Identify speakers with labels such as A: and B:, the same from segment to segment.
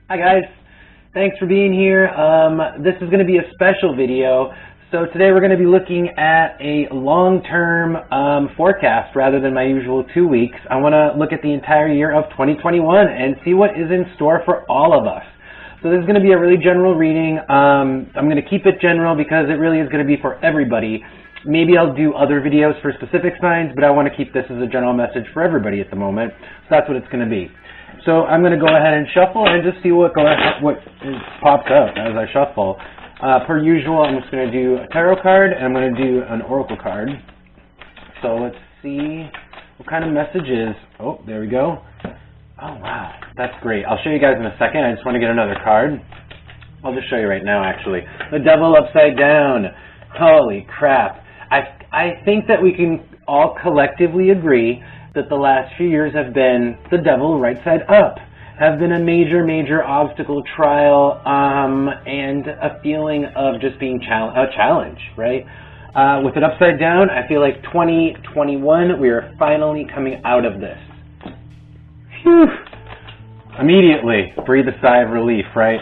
A: Hi guys, thanks for being here. This is going to be a special video. So today we're going to be looking at a long-term forecast rather than my usual 2 weeks. I want to look at the entire year of 2021 and see what is in store for all of us. So this is going to be a really general reading. I'm going to keep it general because it really is going to be for everybody. Maybe I'll do other videos for specific signs, but I want to keep this as a general message for everybody at the moment. So that's what it's going to be. So I'm going to go ahead and shuffle and just see what pops up as I shuffle. Per usual, I'm just going to do a tarot card and I'm going to do an oracle card. So let's see what kind of messages. Oh, there we go. Oh, wow. That's great. I'll show you guys in a second. I just want to get another card. I'll just show you right now, actually. The Devil upside down. Holy crap. I think that we can all collectively agree that the last few years have been the devil right side up, have been a major obstacle, trial, and a feeling of just being a challenge, right? With it upside down, I feel like 2021, we are finally coming out of this. Phew. Immediately, breathe a sigh of relief, right?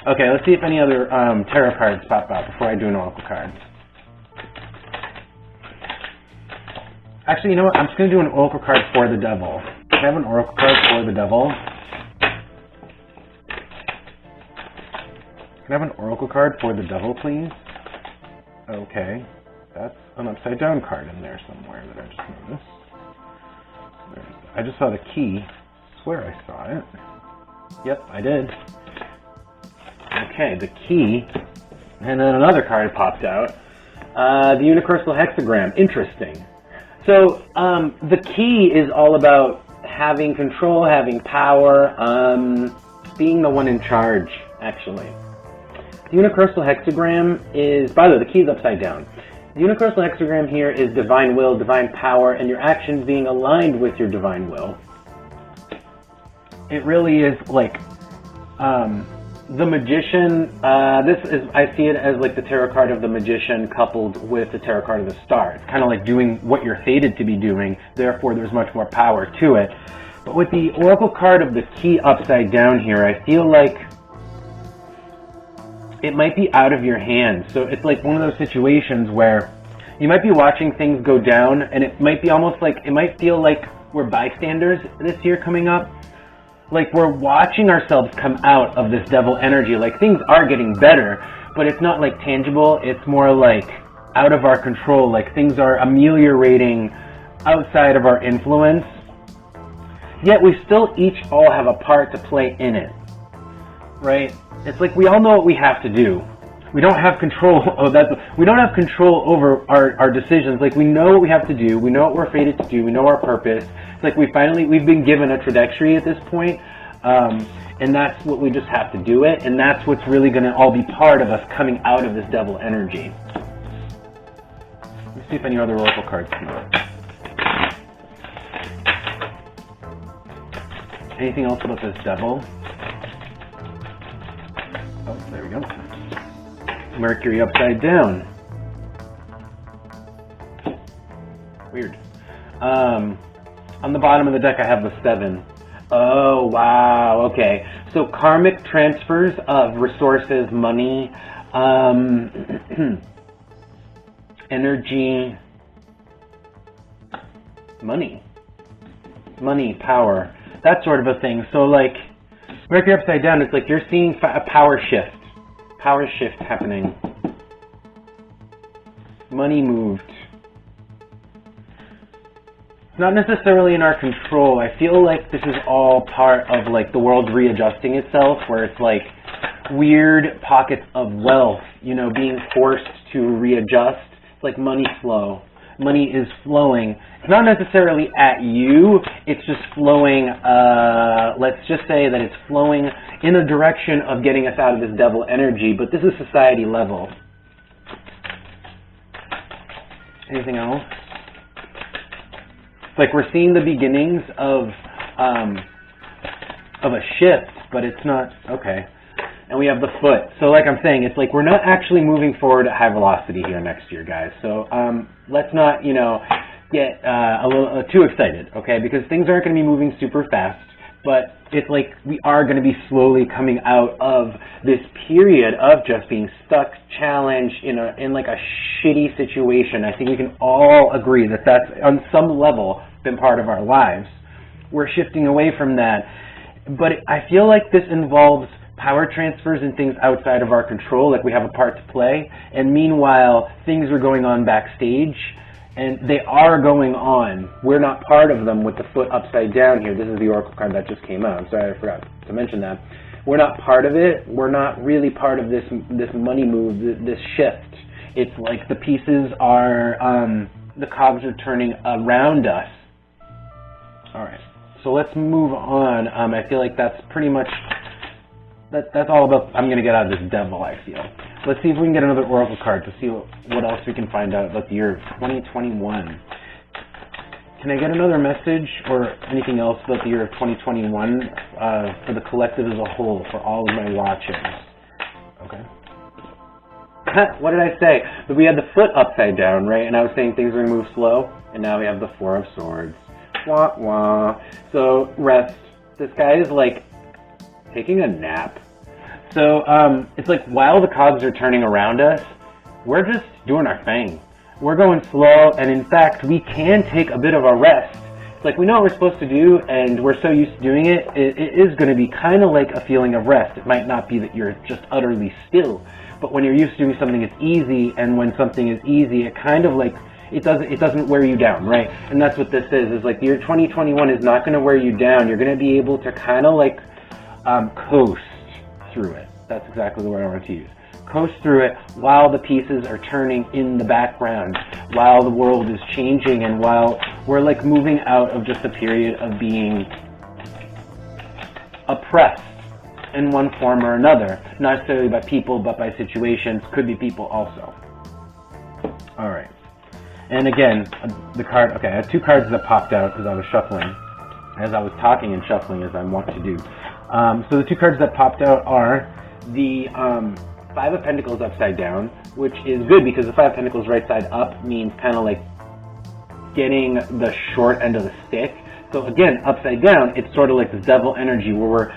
A: Okay, let's see if any other tarot cards pop out before I do an oracle card. Actually, you know what? I'm just going to do an oracle card for the devil. Can I have an oracle card for the devil? Can I have an oracle card for the devil, please? Okay. That's an upside down card in there somewhere that I just noticed. I just saw the key. I swear I saw it. Yep, I did. Okay, the key. And then another card popped out. The Universal Hexagram. Interesting. So the key is all about having control, having power, being the one in charge, actually. The Universal Hexagram is, by the way, the key is upside down. The Universal Hexagram here is divine will, divine power, and your actions being aligned with your divine will. It really is like the Magician. I see it as like the tarot card of the Magician coupled with the tarot card of the Star. It's kind of like doing what you're fated to be doing, therefore there's much more power to it. But with the oracle card of the key upside down here, I feel like it might be out of your hands. So it's like one of those situations where you might be watching things go down, and it might be almost like, it might feel like we're bystanders this year coming up. Like we're watching ourselves come out of this devil energy. Like things are getting better, but it's not like tangible. It's more like out of our control. Like things are ameliorating outside of our influence. Yet we still each all have a part to play in it, right? It's like we all know what we have to do. We don't have control. We don't have control over our decisions. Like we know what we have to do. We know what we're fated to do. We know our purpose. It's like we've been given a trajectory at this point, and that's what we just have to do it. And that's what's really going to all be part of us coming out of this devil energy. Let's see if any other oracle cards come out. Anything else about this devil? Oh, there we go. Mercury upside down. Weird. On the bottom of the deck, I have the 7. Oh, wow. Okay. So karmic transfers of resources, money, energy, money, power, that sort of a thing. So like Mercury upside down, it's like you're seeing a power shift happening. Money moved. It's not necessarily in our control. I feel like this is all part of like the world readjusting itself, where it's like weird pockets of wealth, you know, being forced to readjust. It's like money flow. Money is flowing. It's not necessarily at you. It's just flowing. Let's just say that it's flowing in a direction of getting us out of this devil energy, but this is society level. Anything else? It's like we're seeing the beginnings of a shift, but it's not, okay. And we have the foot. So like I'm saying, it's like we're not actually moving forward at high velocity here next year, guys. So let's not, get a little too excited, okay? Because things aren't going to be moving super fast. but it's like we are going to be slowly coming out of this period of just being stuck, challenged in like a shitty situation. I think we can all agree that that's on some level been part of our lives. We're shifting away from that, but I feel like this involves power transfers and things outside of our control, like we have a part to play, and meanwhile things are going on backstage, and they are going on. We're not part of them with the foot upside down here. This is the Oracle card that just came out. I'm sorry, I forgot to mention that. We're not part of it. We're not really part of this money move, this shift. It's like the pieces are, the cogs are turning around us. All right, so let's move on. I feel like that's pretty much, that's all about, I'm going to get out of this devil, I feel. Let's see if we can get another Oracle card to see what else we can find out about the year of 2021. Can I get another message or anything else about the year of 2021 for the collective as a whole, for all of my watchers? Okay. What did I say? But we had the foot upside down, right? And I was saying things are going to move slow, and now we have the Four of Swords. Wah, wah. So, rest. This guy is like taking a nap. So it's like while the cogs are turning around us, we're just doing our thing. We're going slow, and in fact, we can take a bit of a rest. It's like we know what we're supposed to do, and we're so used to doing it, it is going to be kind of like a feeling of rest. It might not be that you're just utterly still, but when you're used to doing something that's easy, and when something is easy, it kind of like, it doesn't wear you down, right? And that's what this is like the year 2021 is not going to wear you down. You're going to be able to kind of like coast through it. That's exactly the word I want to use. Coast through it while the pieces are turning in the background, while the world is changing, and while we're like moving out of just a period of being oppressed in one form or another. Not necessarily by people, but by situations. Could be people also. All right. And again, the card, okay, I have two cards that popped out because I was shuffling, as I was talking and shuffling as I want to do. So the two cards that popped out are the Five of Pentacles upside down, which is good because the Five of Pentacles right side up means kind of like getting the short end of the stick. So again, upside down, it's sort of like the devil energy where we're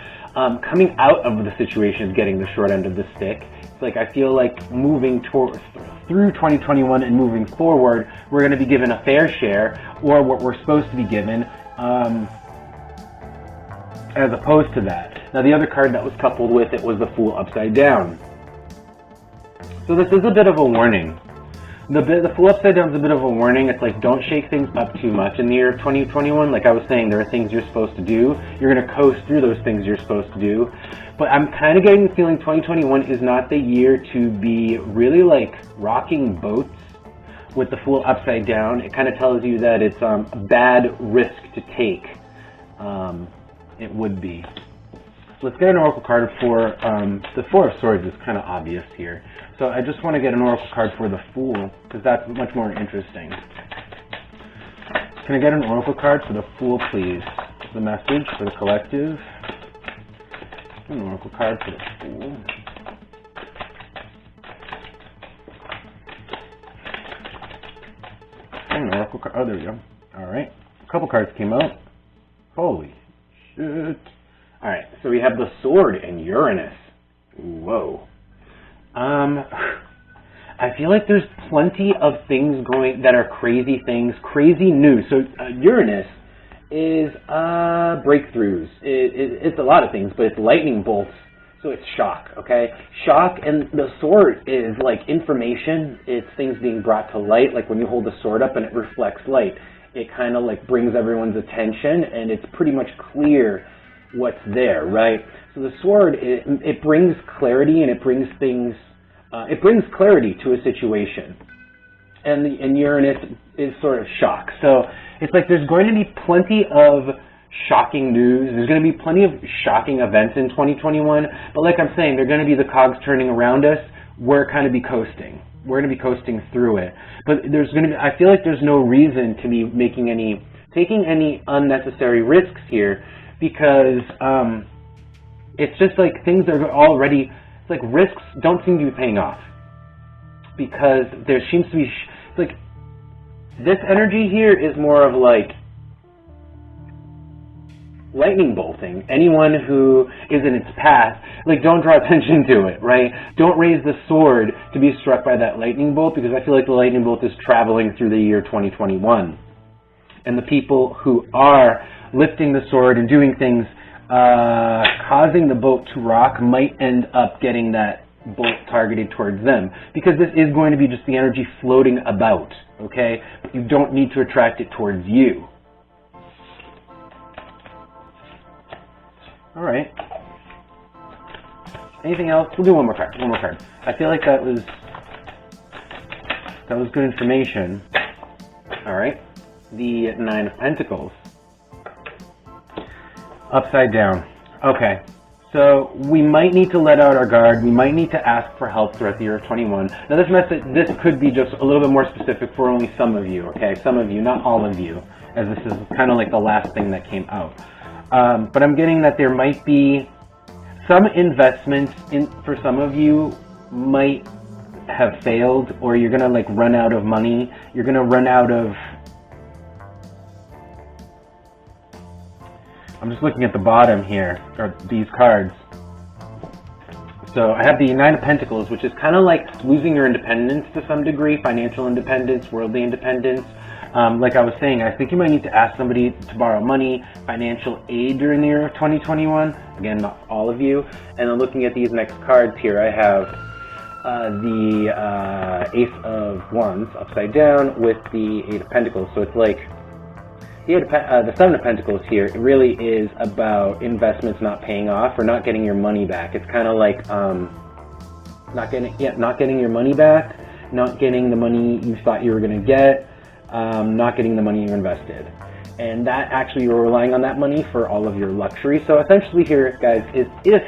A: coming out of the situation, getting the short end of the stick. It's like I feel like moving through 2021 and moving forward, we're going to be given a fair share, or what we're supposed to be given, as opposed to that. Now the other card that was coupled with it was the Fool upside down. So this is a bit of a warning. The Fool upside down is a bit of a warning. It's like don't shake things up too much in the year of 2021. Like I was saying, there are things you're supposed to do. You're going to coast through those things you're supposed to do. But I'm kind of getting the feeling 2021 is not the year to be really like rocking boats with the Fool upside down. It kind of tells you that it's a bad risk to take. It would be. Let's get an Oracle card for the Four of Swords is kind of obvious here. So I just want to get an Oracle card for the Fool because that's much more interesting. Can I get an Oracle card for the Fool, please? The message for the collective. An Oracle card for the Fool. An Oracle card. Oh, there we go. All right. A couple cards came out. Holy shit. All right. So we have the Sword and Uranus. Whoa. I feel like there's plenty of things going that are crazy things, crazy news. So Uranus is breakthroughs. It's a lot of things, but it's lightning bolts. So it's shock, okay? Shock, and the sword is like information. It's things being brought to light, like when you hold the sword up and it reflects light. It kind of like brings everyone's attention, and it's pretty much clear what's there, right? So the sword, it brings clarity, and it brings things, it brings clarity to a situation. And Uranus is sort of shock. So it's like there's going to be plenty of shocking news. There's going to be plenty of shocking events in 2021. But like I'm saying, they're going to be the cogs turning around us. We're kind of be coasting. We're going to be coasting through it. But there's going to be, I feel like there's no reason to be taking any unnecessary risks here, because it's just like things are already, it's like risks don't seem to be paying off, because there seems to be, it's like this energy here is more of like, lightning bolting. Anyone who is in its path, like, don't draw attention to it, right? Don't raise the sword to be struck by that lightning bolt, because I feel like the lightning bolt is traveling through the year 2021. And the people who are lifting the sword and doing things, causing the boat to rock, might end up getting that bolt targeted towards them, because this is going to be just the energy floating about, okay? But you don't need to attract it towards you. All right. Anything else? We'll do one more card. One more card. I feel like that was good information. All right. The Nine of Pentacles. Upside down. Okay. So we might need to let out our guard. We might need to ask for help throughout the year of 21. Now this could be just a little bit more specific for only some of you. Okay, some of you, not all of you, as this is kind of like the last thing that came out. But I'm getting that there might be some investments for some of you might have failed, or you're going to like run out of money. You're going to run out of... I'm just looking at the bottom here, or these cards. So I have the Nine of Pentacles, which is kind of like losing your independence to some degree, financial independence, worldly independence. Like I was saying, I think you might need to ask somebody to borrow money, financial aid during the year of 2021. Again, not all of you. And then looking at these next cards here, I have the Ace of Wands upside down with the Eight of Pentacles. So it's like the Seven of Pentacles here. It really is about investments not paying off or not getting your money back. It's kind of like not getting your money back, not getting the money you thought you were going to get. Not getting the money you invested. And that actually, you're relying on that money for all of your luxury. So essentially here, guys, is if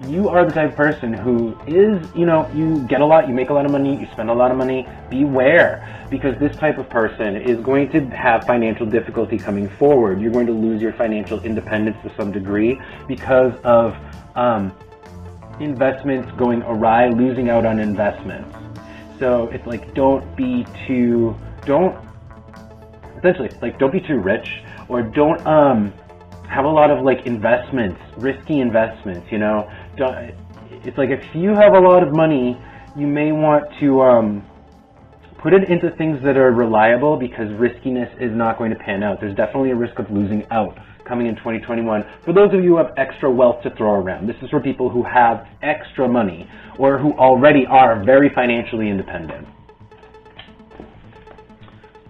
A: you are the type of person who is, you get a lot, you make a lot of money, you spend a lot of money, beware. Because this type of person is going to have financial difficulty coming forward. You're going to lose your financial independence to some degree because of investments going awry, losing out on investments. So it's like, don't be too rich, or don't have a lot of like investments, risky investments, it's like if you have a lot of money, you may want to put it into things that are reliable, because riskiness is not going to pan out. There's definitely a risk of losing out coming in 2021. For those of you who have extra wealth to throw around, this is for people who have extra money or who already are very financially independent.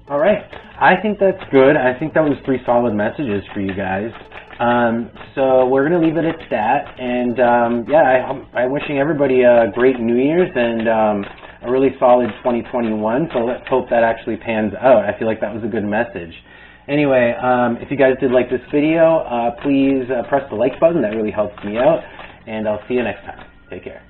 A: All right, I think that's good. I think that was 3 solid messages for you guys. So we're going to leave it at that. And I'm wishing everybody a great New Year's and a really solid 2021. So let's hope that actually pans out. I feel like that was a good message. Anyway, if you guys did like this video, please press the like button. That really helps me out. And I'll see you next time. Take care.